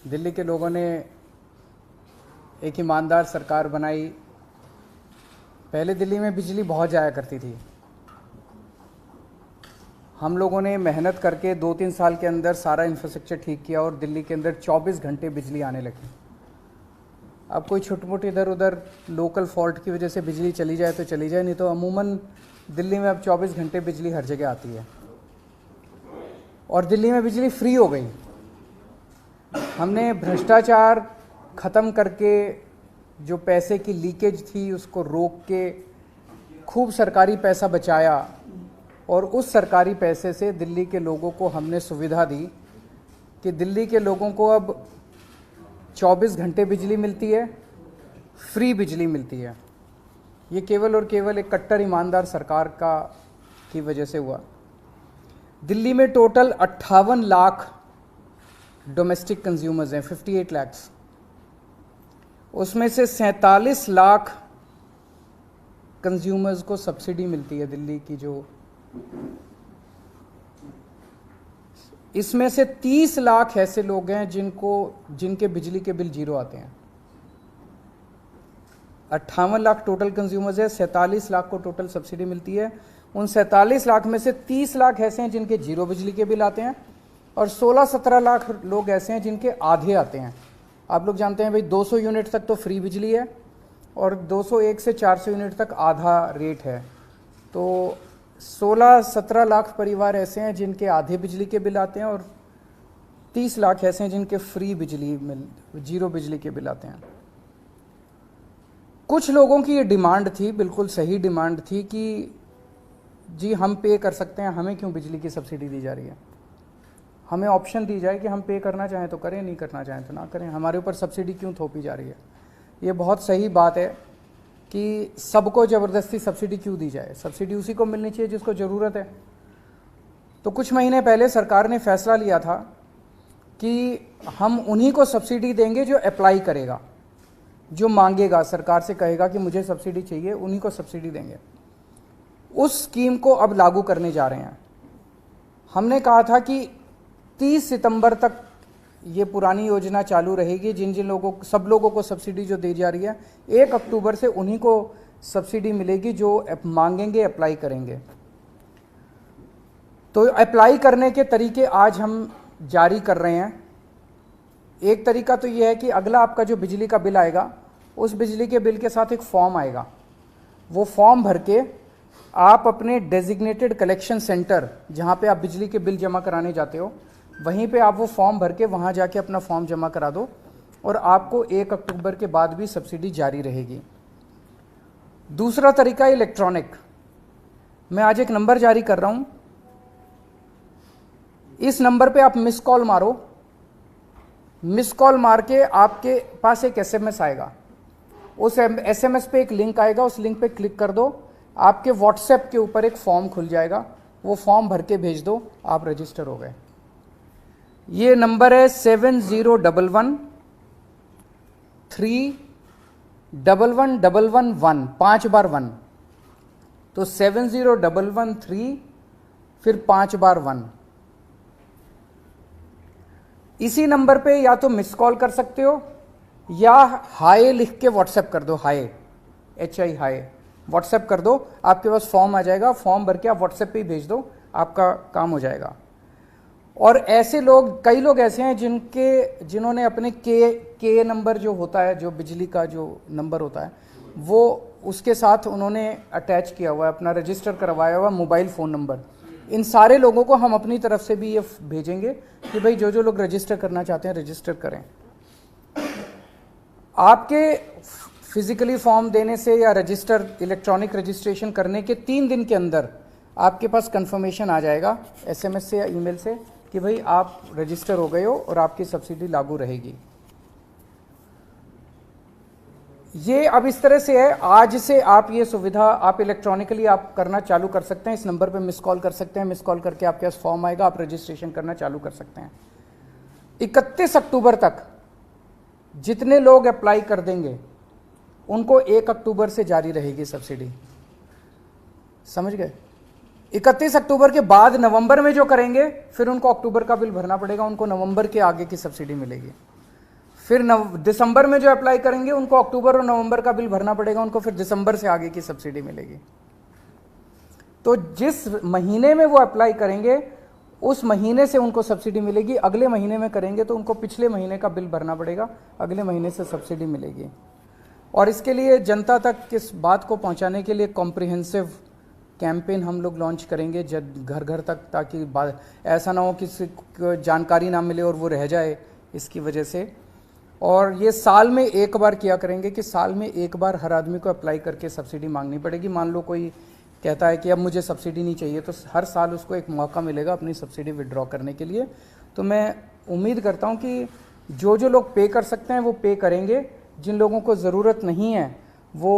दिल्ली के लोगों ने एक ईमानदार सरकार बनाई। पहले दिल्ली में बिजली बहुत जाया करती थी। हम लोगों ने मेहनत करके 2-3 साल के अंदर सारा इंफ्रास्ट्रक्चर ठीक किया और दिल्ली के अंदर 24 घंटे बिजली आने लगी। अब कोई छोटी मोटी इधर उधर लोकल फॉल्ट की वजह से बिजली चली जाए तो चली जाए, नहीं तो अमूमन दिल्ली में अब 24 घंटे बिजली हर जगह आती है। और दिल्ली में बिजली फ्री हो गई। हमने भ्रष्टाचार ख़त्म करके जो पैसे की लीकेज थी उसको रोक के खूब सरकारी पैसा बचाया और उस सरकारी पैसे से दिल्ली के लोगों को हमने सुविधा दी कि दिल्ली के लोगों को अब 24 घंटे बिजली मिलती है, फ्री बिजली मिलती है। ये केवल और केवल एक कट्टर ईमानदार सरकार की वजह से हुआ। दिल्ली में टोटल 58 लाख डोमेस्टिक कंज्यूमर्स हैं, 58 लाख। उसमें से 47 लाख कंज्यूमर्स को सब्सिडी मिलती है दिल्ली की। जो इसमें से 30 लाख ऐसे लोग हैं जिनके बिजली के बिल जीरो आते हैं। 58 लाख टोटल कंज्यूमर्स है, 47 लाख को टोटल सब्सिडी मिलती है। उन 47 लाख में से 30 लाख ऐसे हैं जिनके जीरो बिजली के बिल आते हैं और 16-17 लाख लोग ऐसे हैं जिनके आधे आते हैं। आप लोग जानते हैं भाई 200 यूनिट तक तो फ्री बिजली है और 201 से 400 यूनिट तक आधा रेट है। तो 16-17 लाख परिवार ऐसे हैं जिनके आधे बिजली के बिल आते हैं और 30 लाख ऐसे हैं जिनके फ्री जीरो बिजली के बिल आते हैं। कुछ लोगों की ये डिमांड थी, बिल्कुल सही डिमांड थी कि जी हम पे कर सकते हैं, हमें क्यों बिजली की सब्सिडी दी जा रही है। हमें ऑप्शन दी जाए कि हम पे करना चाहें तो करें, नहीं करना चाहें तो ना करें। हमारे ऊपर सब्सिडी क्यों थोपी जा रही है। ये बहुत सही बात है कि सबको ज़बरदस्ती सब्सिडी क्यों दी जाए। सब्सिडी उसी को मिलनी चाहिए जिसको ज़रूरत है। तो कुछ महीने पहले सरकार ने फैसला लिया था कि हम उन्हीं को सब्सिडी देंगे जो अप्लाई करेगा, जो मांगेगा, सरकार से कहेगा कि मुझे सब्सिडी चाहिए, उन्हीं को सब्सिडी देंगे। उस स्कीम को अब लागू करने जा रहे हैं। हमने कहा था कि 30 सितंबर तक ये पुरानी योजना चालू रहेगी। जिन जिन लोगों सब लोगों को सब्सिडी जो दी जा रही है, 1 अक्टूबर से उन्हीं को सब्सिडी मिलेगी जो मांगेंगे, अप्लाई करेंगे। तो अप्लाई करने के तरीके आज हम जारी कर रहे हैं। एक तरीका तो ये है कि अगला आपका जो बिजली का बिल आएगा, उस बिजली के बिल के साथ एक फॉर्म आएगा। वो फॉर्म भर के आप अपने डेजिग्नेटेड कलेक्शन सेंटर, जहाँ पे आप बिजली के बिल जमा कराने जाते हो, वहीं पे आप वो फॉर्म भर के वहाँ जाके अपना फॉर्म जमा करा दो और आपको 1 अक्टूबर के बाद भी सब्सिडी जारी रहेगी। दूसरा तरीका इलेक्ट्रॉनिक। मैं आज एक नंबर जारी कर रहा हूँ। इस नंबर पे आप मिस कॉल मारो। मिस कॉल मार के आपके पास एक SMS आएगा। उस SMS पे एक लिंक आएगा, उस लिंक पे क्लिक कर दो। आपके व्हाट्सएप के ऊपर एक फॉर्म खुल जाएगा, वो फॉर्म भर के भेज दो, आप रजिस्टर हो गए। ये नंबर है 7011-31111, 5 बार 1। तो 7011-3 फिर 5 बार 1। इसी नंबर पे या तो मिस कॉल कर सकते हो या हाय लिख के व्हाट्सएप कर दो। हाय, HI हाय व्हाट्सएप कर दो। आपके पास फॉर्म आ जाएगा, फॉर्म भर के आप व्हाट्सएप पे ही भेज दो, आपका काम हो जाएगा। और ऐसे लोग, कई लोग ऐसे हैं जिन्होंने अपने के नंबर जो होता है, जो बिजली का जो नंबर होता है, वो उसके साथ उन्होंने अटैच किया हुआ है, अपना रजिस्टर करवाया हुआ मोबाइल फ़ोन नंबर। इन सारे लोगों को हम अपनी तरफ से भी ये भेजेंगे कि भाई जो जो लोग रजिस्टर करना चाहते हैं रजिस्टर करें। आपके फिजिकली फॉर्म देने से या रजिस्टर, इलेक्ट्रॉनिक रजिस्ट्रेशन करने के 3 दिन के अंदर आपके पास कंफर्मेशन आ जाएगा SMS से या ईमेल से कि भाई आप रजिस्टर हो गए हो और आपकी सब्सिडी लागू रहेगी। ये अब इस तरह से है। आज से आप ये सुविधा आप इलेक्ट्रॉनिकली आप करना चालू कर सकते हैं। इस नंबर पे मिस कॉल कर सकते हैं। मिस कॉल करके आपके पास फॉर्म आएगा, आप रजिस्ट्रेशन करना चालू कर सकते हैं। 31 अक्टूबर तक जितने लोग अप्लाई कर देंगे उनको 1 अक्टूबर से जारी रहेगी सब्सिडी। समझ गए। 31 अक्टूबर के बाद नवंबर में जो करेंगे फिर उनको अक्टूबर का बिल भरना पड़ेगा, उनको नवंबर के आगे की सब्सिडी मिलेगी। फिर दिसंबर में जो अप्लाई करेंगे उनको अक्टूबर और नवंबर का बिल भरना पड़ेगा, उनको फिर दिसंबर से आगे की सब्सिडी मिलेगी। तो जिस महीने में वो अप्लाई करेंगे उस महीने से उनको सब्सिडी मिलेगी। अगले महीने में करेंगे तो उनको पिछले महीने का बिल भरना पड़ेगा, अगले महीने से सब्सिडी मिलेगी। और इसके लिए जनता तक इस बात को पहुंचाने के लिए कॉम्प्रिहेंसिव कैंपेन हम लोग लॉन्च करेंगे घर घर तक, ताकि ऐसा ना हो किसी को जानकारी ना मिले और वो रह जाए इसकी वजह से। और ये साल में एक बार किया करेंगे कि साल में एक बार हर आदमी को अप्लाई करके सब्सिडी मांगनी पड़ेगी। मान लो कोई कहता है कि अब मुझे सब्सिडी नहीं चाहिए, तो हर साल उसको एक मौका मिलेगा अपनी सब्सिडी विड्रॉ करने के लिए। तो मैं उम्मीद करता हूँ कि जो लोग पे कर सकते हैं वो पे करेंगे, जिन लोगों को ज़रूरत नहीं है वो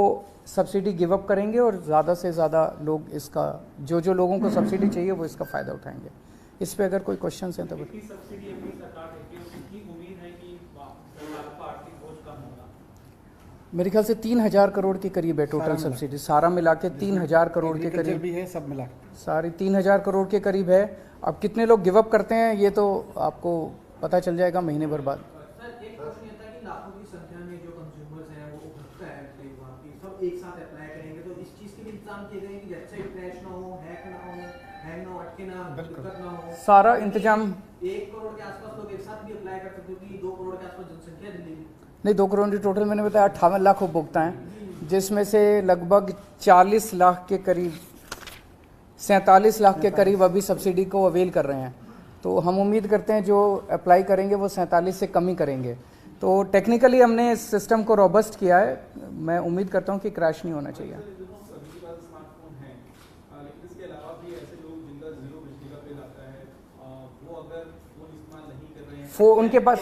सब्सिडी गिव अप करेंगे, और ज़्यादा से ज़्यादा लोग इसका जो लोगों को सब्सिडी चाहिए वो इसका फ़ायदा उठाएंगे। इस पे अगर कोई क्वेश्चन हैं तो मेरे ख्याल से 3,000 करोड़ के करीब है टोटल सब्सिडी, सारा मिला के 3,000 करोड़ के करीब भी है, सब मिला सारी 3,000 करोड़ के करीब है। अब कितने लोग गिव अप करते हैं ये तो आपको पता चल जाएगा महीने भर बाद। एक साथ अप्लाई करेंगे तो इस चीज के लिए इंतजाम किए गए कि वेबसाइट क्रैश ना हो, हैक ना हो, हैंग ना हो, अटके ना, दिक्कत ना हो, सारा इंतजाम। 1 करोड़ के आसपास लोग एक साथ भी अप्लाई कर सकते हो कि 2 करोड़ के आसपास जनसंख्या दिल्ली में। नहीं, 2 करोड़ की टोटल मैंने बताया 58 लाख उपभोक्ता हैं, जिसमें से लगभग 40 लाख के करीब 47 लाख के करीब अभी सब्सिडी को अवेल कर रहे हैं। तो हम उम्मीद करते हैं जो अप्लाई करेंगे वो 47 से कम ही करेंगे। तो टेक्निकली हमने इस सिस्टम को रोबस्ट किया है, मैं उम्मीद करता हूं कि क्रैश नहीं होना चाहिए। उनके पास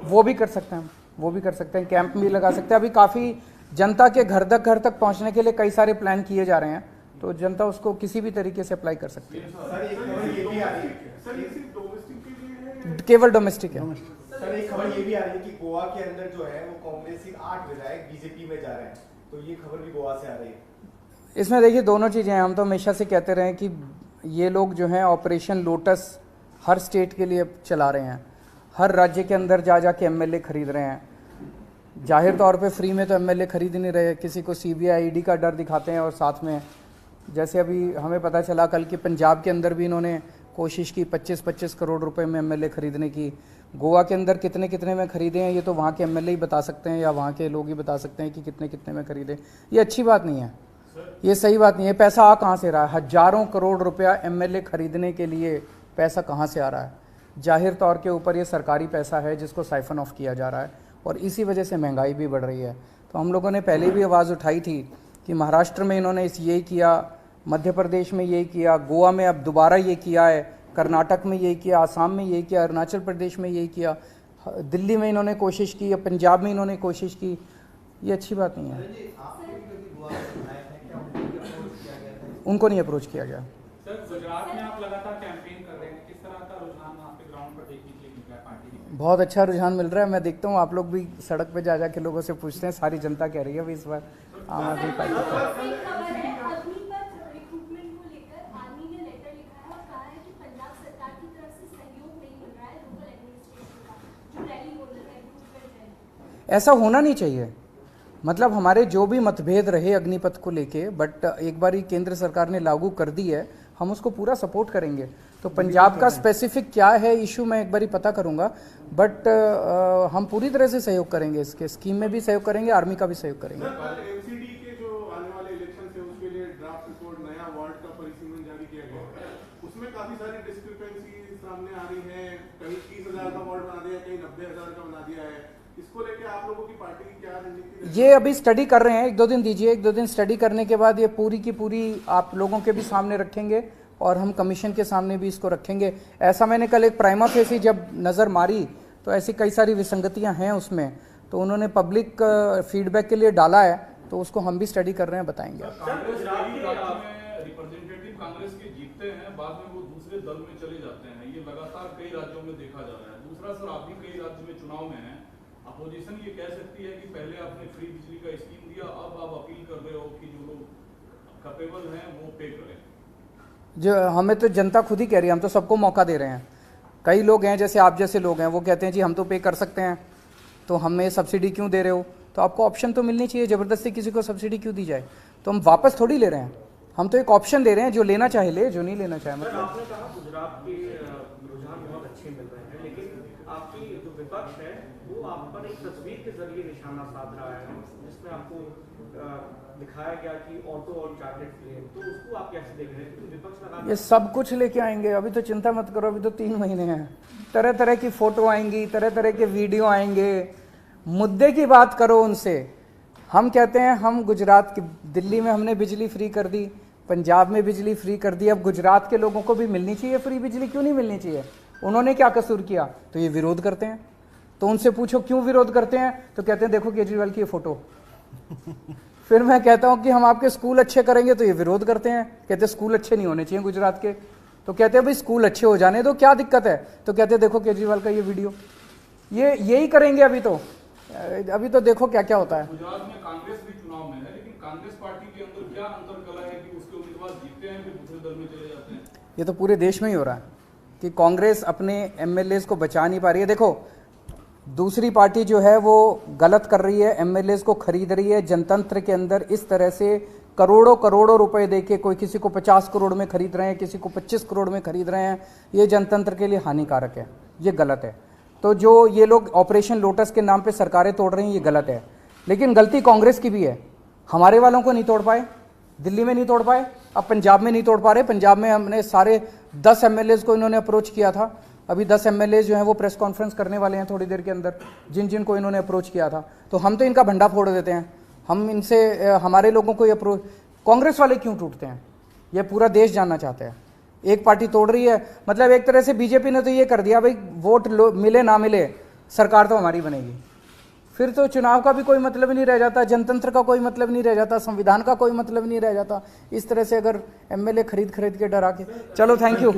वो भी कर सकते हैं, वो भी कर सकते हैं, कैंप भी लगा सकते हैं। अभी काफ़ी जनता के घर तक पहुंचने के लिए कई सारे प्लान किए जा रहे हैं, तो जनता उसको किसी भी तरीके से अप्लाई कर सकती है। केवल डोमेस्टिक है। सर एक खबर ये भी आ रही है कि गोवा के अंदर जो है वो कांग्रेस के 8 विधायक बीजेपी में जा रहे हैं, तो ये खबर भी गोवा से आ रही है। इसमें देखिए दोनों चीज़ें हैं। हम तो हमेशा से कहते रहे कि ये लोग जो हैं ऑपरेशन लोटस हर स्टेट के लिए चला रहे हैं, हर राज्य के अंदर जा के एमएलए खरीद रहे हैं। जाहिर तौर पे फ्री में तो एमएलए खरीद नहीं रहे, किसी को सीबीआई ईडी का डर दिखाते हैं, और साथ में जैसे अभी हमें पता चला कल कि पंजाब के अंदर भी इन्होंने कोशिश की 25-25 करोड़ रुपए में एमएलए खरीदने की। गोवा के अंदर कितने में खरीदे हैं ये तो वहाँ के एमएलए ही बता सकते हैं, या वहाँ के लोग ही बता सकते हैं कि कितने में खरीदे। ये अच्छी बात नहीं है, ये सही बात नहीं है। पैसा आ कहाँ से रहा है? हजारों करोड़ रुपया एमएलए खरीदने के लिए पैसा कहाँ से आ रहा है? जाहिर तौर के ऊपर ये सरकारी पैसा है जिसको साइफन ऑफ किया जा रहा है, और इसी वजह से महंगाई भी बढ़ रही है। तो हम लोगों ने पहले भी आवाज़ उठाई थी कि महाराष्ट्र में इन्होंने यही किया, मध्य प्रदेश में यही किया, गोवा में अब दोबारा ये किया है, कर्नाटक में यही किया, आसाम में यही किया, अरुणाचल प्रदेश में यही किया, दिल्ली में इन्होंने कोशिश की, या पंजाब में इन्होंने कोशिश की। ये अच्छी बात नहीं है। उनको नहीं अप्रोच किया गया। सर गुजरात में आप लगातार कैंपेन कर रहे हैं, किस तरह का रुझान वहाँ पे ग्राउंड पर देखने के लिए मिल रहा है पार्टी में? बहुत अच्छा रुझान मिल रहा है। मैं देखता हूँ आप लोग भी सड़क पे जा के लोगों से पूछते हैं, सारी जनता कह रही है भाई इस बार आम आदमी पार्टी। ऐसा होना नहीं चाहिए। मतलब हमारे जो भी मतभेद रहे अग्निपथ को लेके, बट एक बार ही केंद्र सरकार ने लागू कर दी है, हम उसको पूरा सपोर्ट करेंगे। तो पंजाब का स्पेसिफिक क्या है इशू मैं एक बार ही पता करूंगा, बट हम पूरी तरह से सहयोग करेंगे, इसके स्कीम में भी सहयोग करेंगे, आर्मी का भी सहयोग करेंगे। एमसीडी के जो आने वाले इलेक्शन है उसके लिए ड्राफ्ट रिपोर्ट नया वार्ड का परिसीमन जारी किया गया है, उसमें काफी सारी डिस्क्रिपेंसी सामने आ रही है। कहीं 30,000 का वार्ड बना दिया, कहीं 90,000 का बना दिया है। इसको लेके आप लोगों की पार्टी की क्या रणनीति? ये अभी स्टडी कर रहे हैं, 1-2 दिन दीजिए, 1-2 दिन स्टडी करने के बाद ये पूरी की पूरी आप लोगों के भी सामने रखेंगे, और हम कमीशन के सामने भी इसको रखेंगे। ऐसा मैंने कल एक प्राइमा फेसी जब नज़र मारी तो ऐसी कई सारी विसंगतियां हैं उसमें, तो उन्होंने पब्लिक फीडबैक के लिए डाला है, तो उसको हम भी स्टडी कर रहे हैं, बताएंगे। रिप्रेजेंटेटिव कांग्रेस के जीतते हैं, बाद में वो दूसरे दल में चले जाते हैं, ये लगातार कई राज्यों में देखा जा रहा है। दूसरा सर, आप भी कई राज्य में चुनाव में हैं, अपोजिशन ये कह सकती है कि पहले आपने फ्री बिजली का स्कीम दिया, अब आप अपील कर रहे हो कि जो लोग कैपेबल हैं वो पे करें। जो हमें तो जनता खुद ही कह रही है, हम तो सबको मौका दे रहे हैं। कई लोग हैं जैसे आप जैसे लोग हैं वो कहते हैं जी हम तो पे कर सकते हैं, तो हमें सब्सिडी क्यों दे रहे हो? तो आपको ऑप्शन तो मिलनी चाहिए, ज़बरदस्ती किसी को सब्सिडी क्यों दी जाए? तो हम वापस थोड़ी ले रहे हैं, हम तो एक ऑप्शन दे रहे हैं, जो लेना चाहे ले, जो नहीं लेना चाहे सर, मतलब। आपने कहा गुजरात के रुझान बहुत अच्छे मिल रहे हैं, लेकिन आपकी जो विपक्ष है वो आप पर एक तस्वीर के जरिए निशाना साध रहा है, जिसमें आपको दिखाया गया कि ऑटो और चार्टर्ड प्लेन, तो उसको आप कैसे देख रहे हैं? क्योंकि विपक्ष लगा ये सब कुछ लेके आएंगे, अभी तो चिंता मत करो, अभी तो 3 महीने हैं। तरह तरह की फ़ोटो आएंगी, तरह तरह के वीडियो आएंगे, मुद्दे की बात करो उनसे। हम कहते हैं हम गुजरात की, दिल्ली में हमने बिजली फ्री कर दी, पंजाब में बिजली फ्री कर दी, अब गुजरात के लोगों को भी मिलनी चाहिए फ्री बिजली, क्यों नहीं मिलनी चाहिए? उन्होंने क्या कसूर किया? तो ये विरोध करते हैं। तो उनसे पूछो क्यों विरोध करते हैं, तो कहते हैं देखो केजरीवाल की ये फ़ोटो। फिर मैं कहता हूं कि हम आपके स्कूल अच्छे करेंगे, तो ये विरोध करते हैं, कहते हैं स्कूल अच्छे नहीं होने चाहिए गुजरात के। तो कहते हैं भाई स्कूल अच्छे हो जाने दो, क्या दिक्कत है? तो कहते हैं देखो केजरीवाल का ये वीडियो, ये यही करेंगे। अभी तो देखो क्या क्या होता है। गुजरात में कांग्रेस भी चुनाव में है, लेकिन कांग्रेस पार्टी के अंदर क्या अंतर कला है कि उसके उम्मीदवार जीतते हैं फिर दूसरे दल में चले जाते हैं? ये तो पूरे देश में ही हो रहा है कि कांग्रेस अपने एमएलएज को बचा नहीं पा रही है। देखो दूसरी पार्टी जो है वो गलत कर रही है, एमएलएज को खरीद रही है। जनतंत्र के अंदर इस तरह से करोड़ों करोड़ों रुपए देके कोई किसी को 50 करोड़ में खरीद रहे हैं, किसी को 25 करोड़ में खरीद रहे हैं, ये जनतंत्र के लिए हानिकारक है, ये गलत है। तो जो ये लोग ऑपरेशन लोटस के नाम पे सरकारें तोड़ रहे हैं, ये गलत है। लेकिन गलती कांग्रेस की भी है, हमारे वालों को नहीं तोड़ पाए, दिल्ली में नहीं तोड़ पाए, अब पंजाब में नहीं तोड़ पा रहे। पंजाब में हमने सारे 10 एमएलएज को इन्होंने अप्रोच किया था, अभी 10 एमएलए जो हैं वो प्रेस कॉन्फ्रेंस करने वाले हैं थोड़ी देर के अंदर, जिन जिन को इन्होंने अप्रोच किया था। तो हम तो इनका भंडा फोड़ देते हैं, हम इनसे हमारे लोगों को ये अप्रोच। कांग्रेस वाले क्यों टूटते हैं, ये पूरा देश जानना चाहते हैं। एक पार्टी तोड़ रही है, मतलब एक तरह से बीजेपी ने तो ये कर दिया भाई वोट मिले ना मिले सरकार तो हमारी बनेगी, फिर तो चुनाव का भी कोई मतलब नहीं रह जाता, जनतंत्र का कोई मतलब नहीं रह जाता, संविधान का कोई मतलब नहीं रह जाता। इस तरह से अगर एमएलए खरीद के डरा के। चलो थैंक यू।